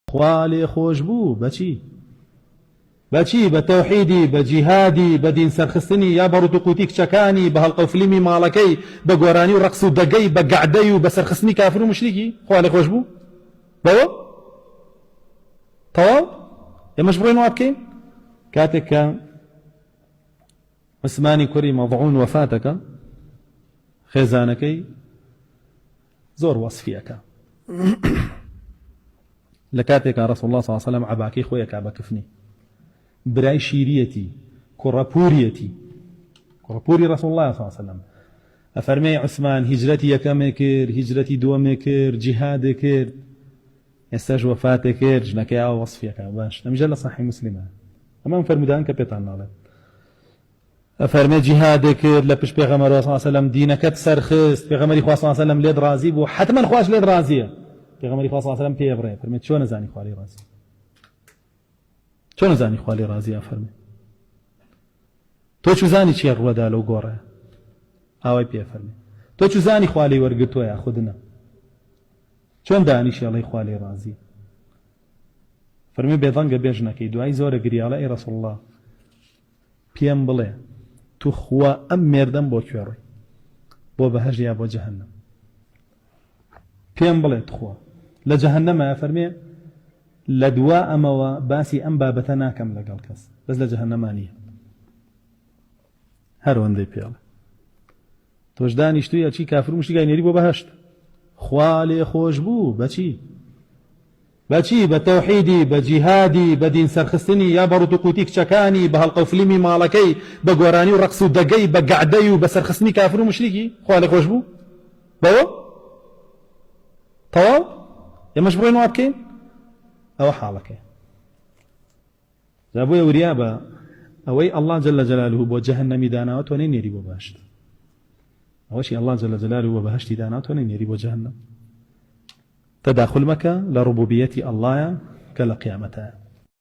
خوالي خوش بو بچی بتوحيدي بجهادي بدين سرخستني يا برو قوتيك شكاني بهالقفلمي مالكي بقوراني ورقص دقي بقعدي بسرخستني كافر ومشركي خوالي خوش بو بو طوال يا مجبورين وابكين كاتك عثماني كري مضعون وفاتك خزانكي زور وصفيك لكاتك رسول الله صلى الله عليه وسلم عباكي خويك عباكفني براي شيريتي كرابوري رسول الله صلى الله عليه وسلم أفرمي عثمان هجرتي يكمكر هجرتي دومكر جهادكر يستاج وفاتكر جنك يا وصفيك باش نمجل صحيح مسلمة أمام فرمدان كبيتان نالت أفرمي جهادكر لبش بيغمر صلى الله عليه وسلم دينك تسرخست بيغمر صلى الله عليه وسلم ليد رازي بو حتما خواش ليد رازية بيغمر صلى الله عليه وسلم بيبري فرمي شو نزاني خوالي رازي شو نزاني خوالي رازي أفرمي تو شو زاني چي الرودا لو قورة أوي بي أفرمي تو شو زاني خوالي ورقتو يا خدنا شون داني شي الله خوالي رازي فرمي بيضانق بيجنكي دعاي زورة قريالة اي رسول الله بيام بلي تو خوا أم مردم بو كواري بو بهج يا بو جهنم بيام بلي تخوا لجهنم يا فرمي لدواء أموا باسي أم بابتنا كم لقال كس بس لجهنمانية هرون دي بيال توجداني شتويا چي كافر مشتي قاين يريبو بهشت خوالي خوش بو بچي بتوحيدي بجهادي بدين سرخستني يا برو قوتيك شكاني بهالقفلمي مالكي بقوراني ورقص دقي بقعدي وبسرخستني كافر ومشركي خوالي خوش بو طوال يا مجبورين وابكين أو حالك زابويا وريابا أوي الله جل جلاله بو جهنم دانات ونين يريبو بهشت أوشي الله جل جلاله وبهشت دانات ونين يريبو جهنم تداخل مكة لربوبية الله كالقيامة